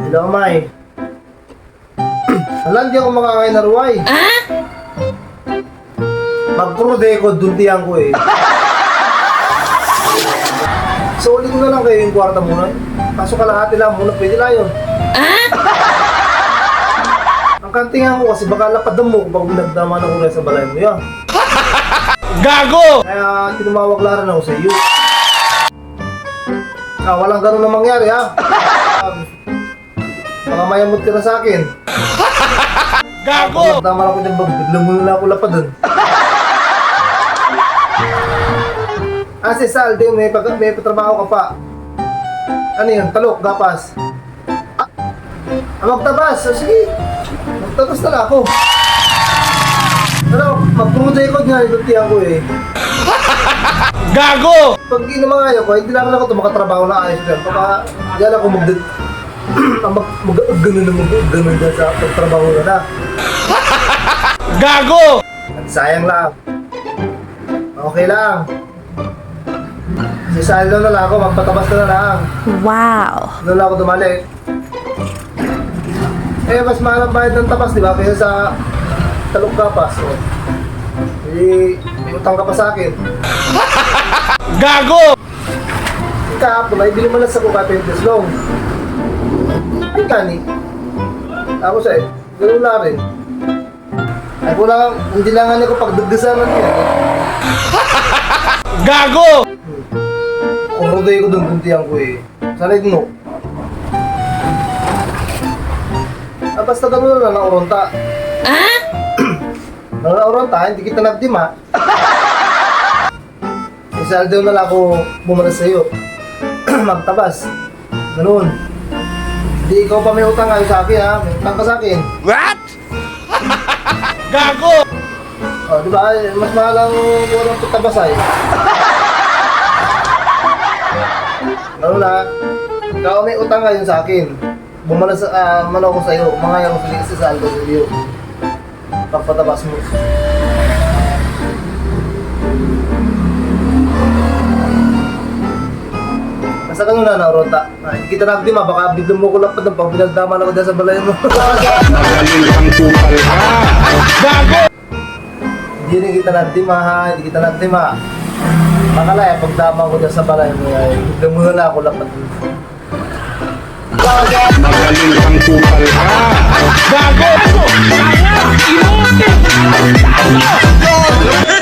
Hello, May. Alam, di ako makakain na ruway. Magpurode ko, duntihan ko eh. So, ulit na lang kayo yung kwarta muna. Kaso kalahati lang muna, pwede lang yun. Ang kantingan ko kasi baka lapadan mo pag binagdaman ako rin sa balay mo yan. Gago! Kaya tinumawag lang ako sa iyo. Walang ganun na mangyari ha. Baka mayamot ka na sa akin. Gago! Tama lang ko din, biglang muna na ako lapadan. Si Sal, di, may patrabaho ka pa. Ano yun? Talok, gapas. Magtabas. Sige. Magtabas na lang ako. Pero, magpumuday ko nga, ituntihan ko eh. Gago! Pag inamangaya ko, hindi lang ako ito makatrabaho na ayos lang. Baka, yan ako mag-ganun dyan sa pagtrabaho na. Gago! Sayang lang. Okay lang. Sisalo na lang ako, magpatabas na lang. Wow! Doon lang ako dumali. Mas mahal ang bayad ng tabas, di ba? Kaya sa talok gapas. So, may utang ka pa sa akin. Gago! Ikaw, may bili mo lang sa kuka 20 long. Ay, kani. Ako sa'yo, gano'n na rin. Ay, hindi lang nga ko pagdagdasan lang yan. Gago! Kung roday ko doon, buntihan ko eh. Sanay din mo. Basta gano'n na lang uronta. Uronta, hindi kita nagdima. Isaldo na lang ako bumalas sa'yo. Magtabas. Gano'n. Hindi ikaw pa may utang kayo sa akin ha. May utang ka sa akin. What? Gago! Diba? Mas mahal ang kurang tutabas ay. Ano na? Ikaw may utang ngayon sa akin. Bumalas mano ko sa'yo. Umangay ako sa saldo sa iyo. Pagpatabas mo. Basta ganun na, Ronta. Hindi kita nagdima, baka biglang mo ko lapad ng pang pinagdaman ako dyan sa balay mo. Magaling ang kupal ka! Gago! Hindi rin kita nagdima ha, hindi kita nagdima. Makalaya, pagdama ko dyan sa balay mo, biglang mo na ako lapad. Magaling ang kupal ka! Gago! Gago!